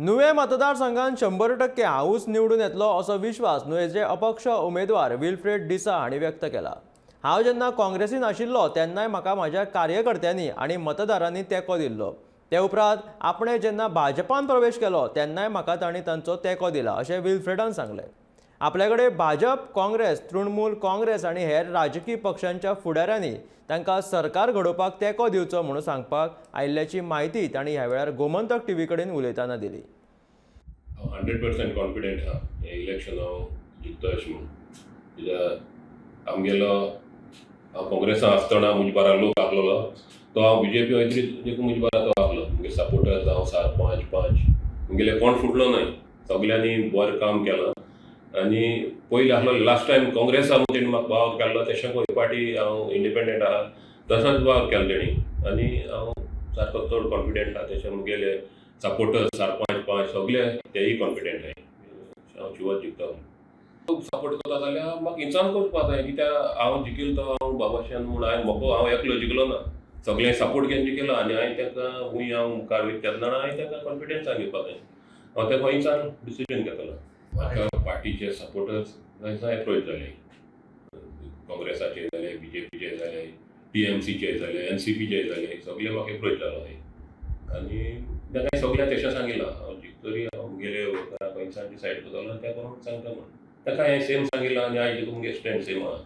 नुवें मतदारसंघात 100% हांवूच निवडून येतलो असो विश्वास नुवेंचे अपक्ष उमेदवार विल्फ्रेड डिसा हांणी व्यक्त केला। हांव जेन्ना काँग्रेसीन आशिल्लो तेन्नाय म्हाका म्हाज्या कार्यकर्त्यांनी आनी मतदारांनी तेंको दिल्लो। ते उपरांत आपणे जेन्ना भाजपान प्रवेश केलो तेन्नाय म्हाका तांणी तांचो तेंको दिला अशें विल्फ्रेडान सांगलें। आपल्याकडे भाजप, काँग्रेस, तृणमूल काँग्रेस आनी हेर राजकीय पक्षांच्या फुडाऱ्यांनी तांकां सरकार घडोवपाक तेंको दिवचो म्हणून सांगपाक आयिल्ल्याची म्हायती तांणी ह्या वेळार गोमंतक टीव्ही कडेन उलयतना दिली। 100% कॉन्फिडेंट हा हे इलेक्शन हांव जिखता अशें म्हणून। कित्याक आमगेलो हांव काँग्रेसान आसतना म्हजे बारा लोक आसलेलो तो हांव बीजेपी वयतरी देखून म्हजे बारा तो आसलो। म्हगे सपोर्टर्स हांव 4-5 म्हगेले कोण फुटलो न्हय, सगल्यांनी बरें काम केलां। आनी पयलीं आसलो लास्ट टायम काँग्रेसान तेणी म्हाका वावर केल्लो तशें ही पार्टी हांव इंडिपेंडंट आहा तसोच वावर केलो तेणी आनी हांव सारको चड कॉन्फिडेंट आहा। तशें म्हगेले सपोर्टर्स 4-5 सगळे तेय कॉन्फिडेंट आहाय हांव शिवर जिखता। सपोर्ट करता जाल्यार म्हाका इंसान करपाक जाय कित्याक हांव जिखिलो तो हांव बाबाशान म्हूण हांव एकलो जिखलो ना, सगळे सपोर्ट घेवन जिखिलो आनी हांवें तांकां हांव मुखार वयता तेन्ना हांवें तांकां कॉन्फिडन्सान घेवपाक जाय। हांव ताका इंसान डिसिजन घेतलो। म्हाका पार्टीचे सपोर्टर्स जाय एप्रोच जाले, काँग्रेसाचे जाले, बीजेपीचे जाले, टीएमसीचे जाले, एनसीपीचे जाले, सगळे म्हाका एप्रोच जालो आनी तांकां सगळ्यांक तशें सांगिल्लां हांव जिखतरी हांव मुगेले वर्करांक इंसान डिसायड करतलो आनी त्या प्रमाणे सांगता म्हणून ताका हांवें सेम सांगिल्लां आनी आयज देखून मुगे स्टँड सेम आहा।